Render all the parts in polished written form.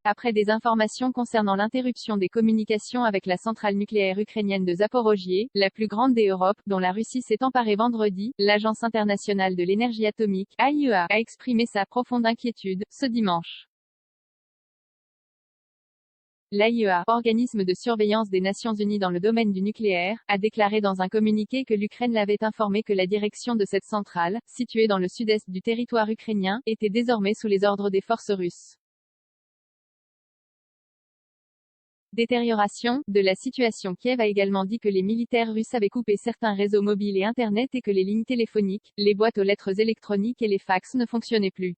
après des informations concernant l'interruption des communications avec la centrale nucléaire ukrainienne de Zaporojye, la plus grande des Europes, dont la Russie s'est emparée vendredi, l'Agence internationale de l'énergie atomique, AIEA, a exprimé sa profonde inquiétude, ce dimanche. L'AIEA, organisme de surveillance des Nations Unies dans le domaine du nucléaire, a déclaré dans un communiqué que l'Ukraine l'avait informé que la direction de cette centrale, située dans le sud-est du territoire ukrainien, était désormais sous les ordres des forces russes. Détérioration de la situation. Kiev a également dit que les militaires russes avaient coupé certains réseaux mobiles et Internet et que les lignes téléphoniques, les boîtes aux lettres électroniques et les fax ne fonctionnaient plus.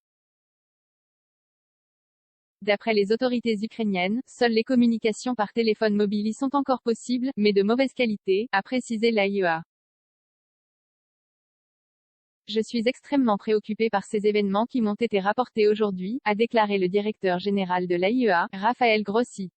D'après les autorités ukrainiennes, seules les communications par téléphone mobile y sont encore possibles, mais de mauvaise qualité, a précisé l'AIEA. Je suis extrêmement préoccupé par ces événements qui m'ont été rapportés aujourd'hui, a déclaré le directeur général de l'AIEA, Raphaël Grossi.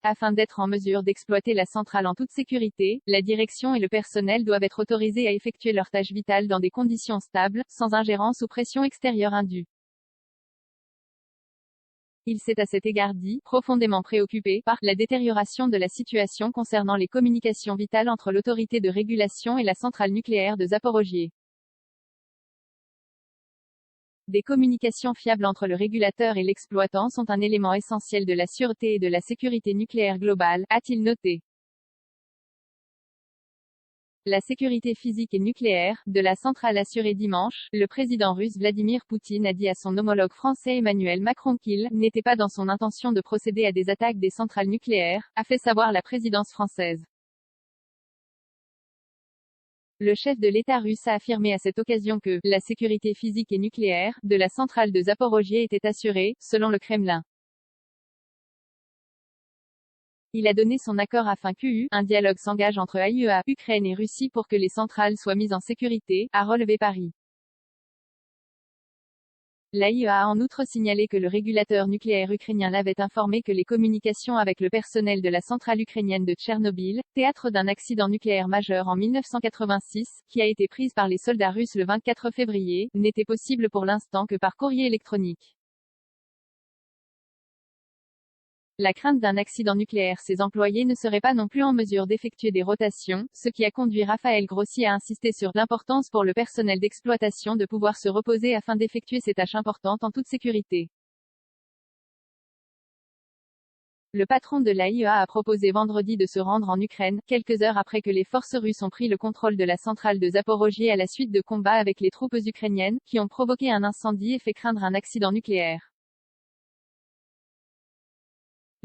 Afin d'être en mesure d'exploiter la centrale en toute sécurité, la direction et le personnel doivent être autorisés à effectuer leurs tâches vitales dans des conditions stables, sans ingérence ou pression extérieure indue. Il s'est à cet égard dit, profondément préoccupé par la détérioration de la situation concernant les communications vitales entre l'autorité de régulation et la centrale nucléaire de Zaporojye. Des communications fiables entre le régulateur et l'exploitant sont un élément essentiel de la sûreté et de la sécurité nucléaire globale, a-t-il noté. La sécurité physique et nucléaire de la centrale assurée dimanche, le président russe Vladimir Poutine a dit à son homologue français Emmanuel Macron qu'il n'était pas dans son intention de procéder à des attaques des centrales nucléaires, a fait savoir la présidence française. Le chef de l'État russe a affirmé à cette occasion que la sécurité physique et nucléaire de la centrale de Zaporojye était assurée, selon le Kremlin. Il a donné son accord afin qu'un dialogue s'engage entre AIEA, Ukraine et Russie pour que les centrales soient mises en sécurité, a relevé Paris. L'AIEA a en outre signalé que le régulateur nucléaire ukrainien l'avait informé que les communications avec le personnel de la centrale ukrainienne de Tchernobyl, théâtre d'un accident nucléaire majeur en 1986, qui a été prise par les soldats russes le 24 février, n'étaient possibles pour l'instant que par courrier électronique. La crainte d'un accident nucléaire, ses employés ne seraient pas non plus en mesure d'effectuer des rotations, ce qui a conduit Raphaël Grossi à insister sur l'importance pour le personnel d'exploitation de pouvoir se reposer afin d'effectuer ces tâches importantes en toute sécurité. Le patron de l'AIEA a proposé vendredi de se rendre en Ukraine, quelques heures après que les forces russes ont pris le contrôle de la centrale de Zaporojye à la suite de combats avec les troupes ukrainiennes, qui ont provoqué un incendie et fait craindre un accident nucléaire.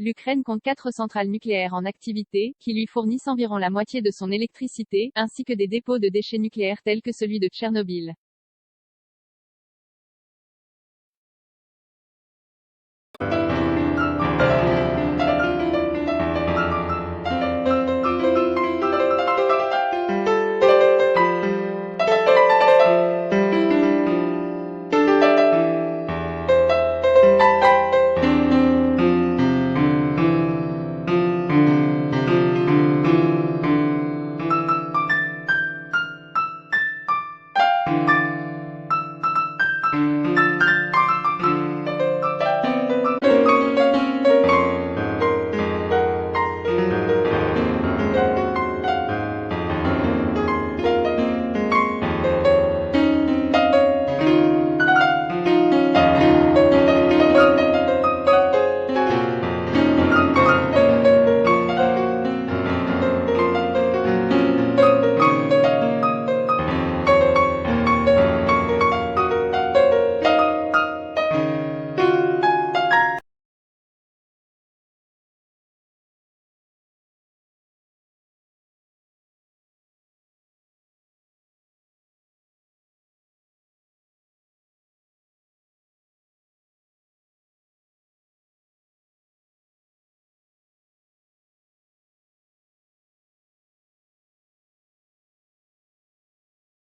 L'Ukraine compte 4 centrales nucléaires en activité, qui lui fournissent environ la moitié de son électricité, ainsi que des dépôts de déchets nucléaires tels que celui de Tchernobyl.